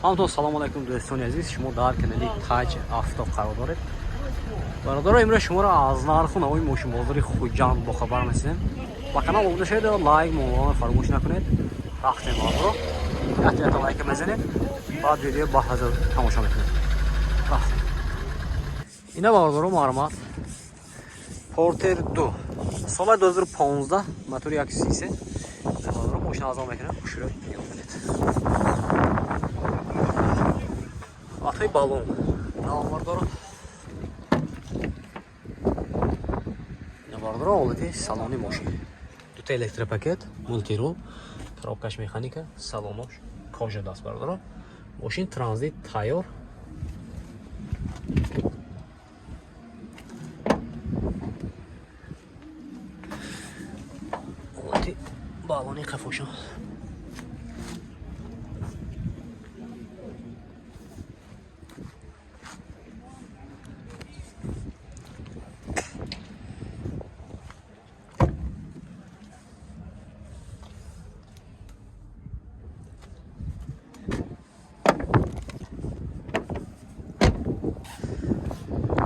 همونطور سلام علیکم دوستان عزیز، شما در کانال تاج آفتاب قرار دارید. برادر امروز شما را از نرخ نوی ماشین بازاری خوجند با خبر می‌سازیم. با کانال عضو شوید و لایک موضوع فراموش نکنید. وقت ما رو حتما لایک بزنید. بعد ویدیو با حضور تماشا می‌کنید. اینا برادر معلومات پورتر 2 سال 2015 موتور 130 برادر ماشین ازام میکنه خوشو Atay balon. Ne var doğru? Ne var doğru? Oldu saloni moşin. Dute elektropaket, multirol, коробкаш mexanika, salonosh, koja dast var doğru. Moşin transit tayyor. Oldu baloni kafoşan.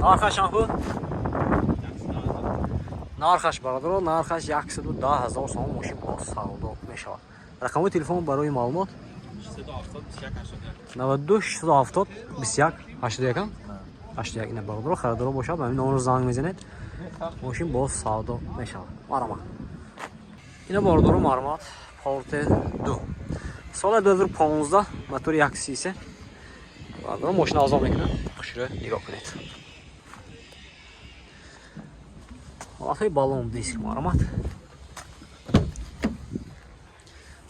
Narxash bu. Narxash baradaro, narxash 110,000 so'm mashina bor savdo meshavad. Raqamli telefon baroy ma'lumot 92 670 21 81 81 ina baradaro xaridor boshad, men nomro zang mezaned. Mashina bor savdo meshavad. Marama. Ina baradaro ma'lumot Porter 2. Sol 2015 motor 130. Baradaro mashina azom ekan. Xushro nigoh qilib. Atay balon disk ma'lumot.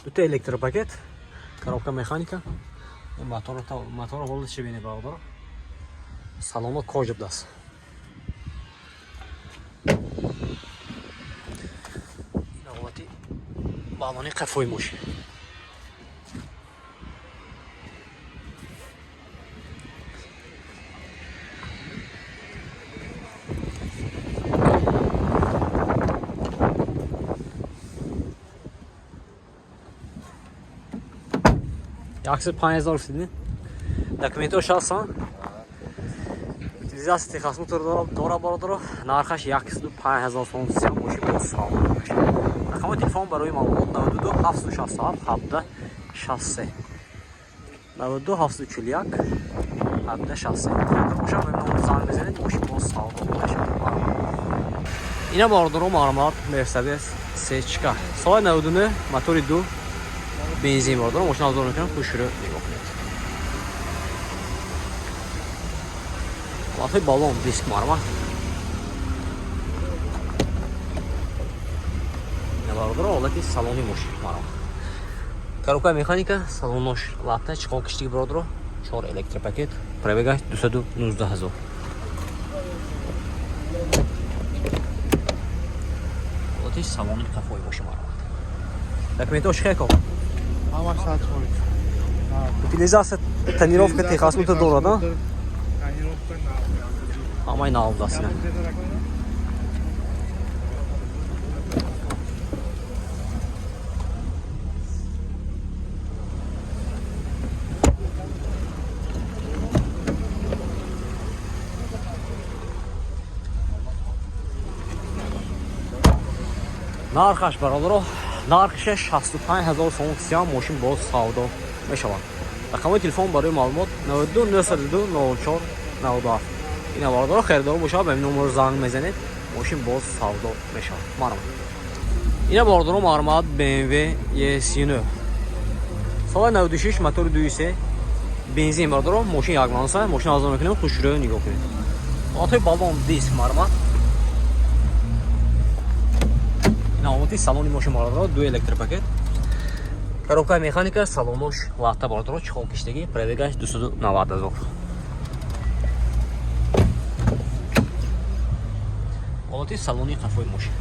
Dute elektropaket, коробка mexanika. Motor holda chibini bag'dor. Salonda koja dast. Navati baloni qafoy mo'sh. Yaklaşık 5000 filmi. Dokumenti şahsan. Utilizatsiya texnikasi to'g'ri barodaro. Narxash 5000 so'm siyam mo'shi bo'lsa. Raqamli telefon baroy ma'lumot 92 767 7 60. 92 741 7 60. O'sha nomor zang bezanid mo'shi bo'lsa. Ina barodaro ma'lumot Mercedes CHK. Soy 92 motor 2 benzin var da mashina azor ekan, xushro nigoh qiladi. Atay balon disk ma'lumot. Ne var da oladi saloni mashina ma'lumot. Коробка mexanika, salonosh latda chiqol kishtigi birodaro, 4 elektropaket, пробега 219,000. Oladi saloni qafoy mashina ma'lumot. Dokumenti oshxeko. Утилизация тонировка техасмута дора, да? Амай на алдасына. Narxash barodaro, нархش 65000 сом сиам мошин боз савдо мешавад. Рақами телефон барои маълумот 92 902 04 92. Ина бародор херидор бошад, ба номер занг мезанед, мошин боз савдо мешавад. Марам. Ина бародор маълумот BMW E39. Соли 96 мотор 2.3 бензин бародор, мошин ягланса, мошин азом мекунем, хушро нигоҳ кунед. Атои балон диск маълумот. Навоти салони мошин бародро 2 электропакет. Коробка механика, салонош латта бародро, чехол киштаги, пробегаш 290,000. Олати салони қафои мошин.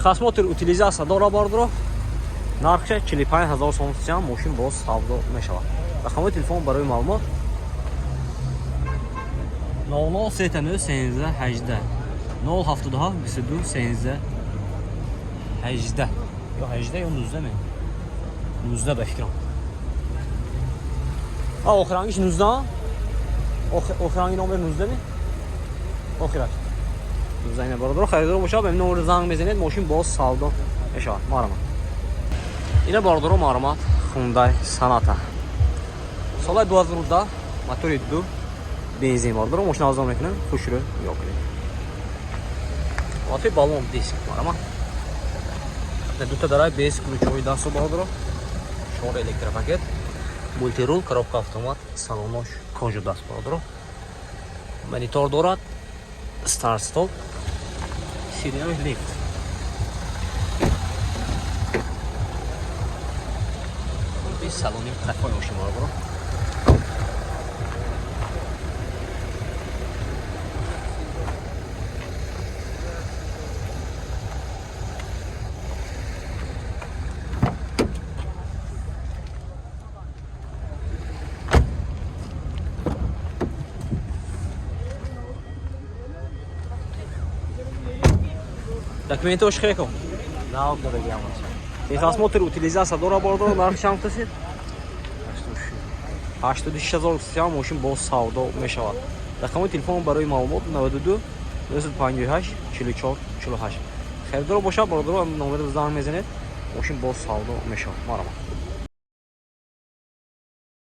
Техосмотр утилизация дора бардро. Нархш 45000 сом сиам мошин боз савдо мешавад. Рақамои телефон барои маълумот 0039 13 18 077 22 13 18 ё 18 ё 19 мен 19 ба фикрам. Охирангиш 19 охиранги номер 19 ми охираш 19 бародаро харидор бошад ба номер занг мезанед мошин боз савдо мешавад. Маърамат ина бародаро маърамат Hyundai Sonata соли 2010 мотори 2 бензин бародаро мошин арзон мекунем хушрӯ ё кунед вафи балон диск маърамат дута дарай бес ключовой дасту бародаро 4 электропакет мультирул коробка автомат салонош кожу даст бародаро монитор дорад старт стоп сиденош лифт салони қафой мошин бародаро документи ошхе кун нав дорогия машин техосмотр утилизация дора бародаро нархи чанд тасид 86000 сиам мошин боз савдо мешавад. Рақамои телефон барои маълумот 92 958 44 48 харидор бошад бародаро номер занг мезанед мошин боз савдо мешавад. Маърамат.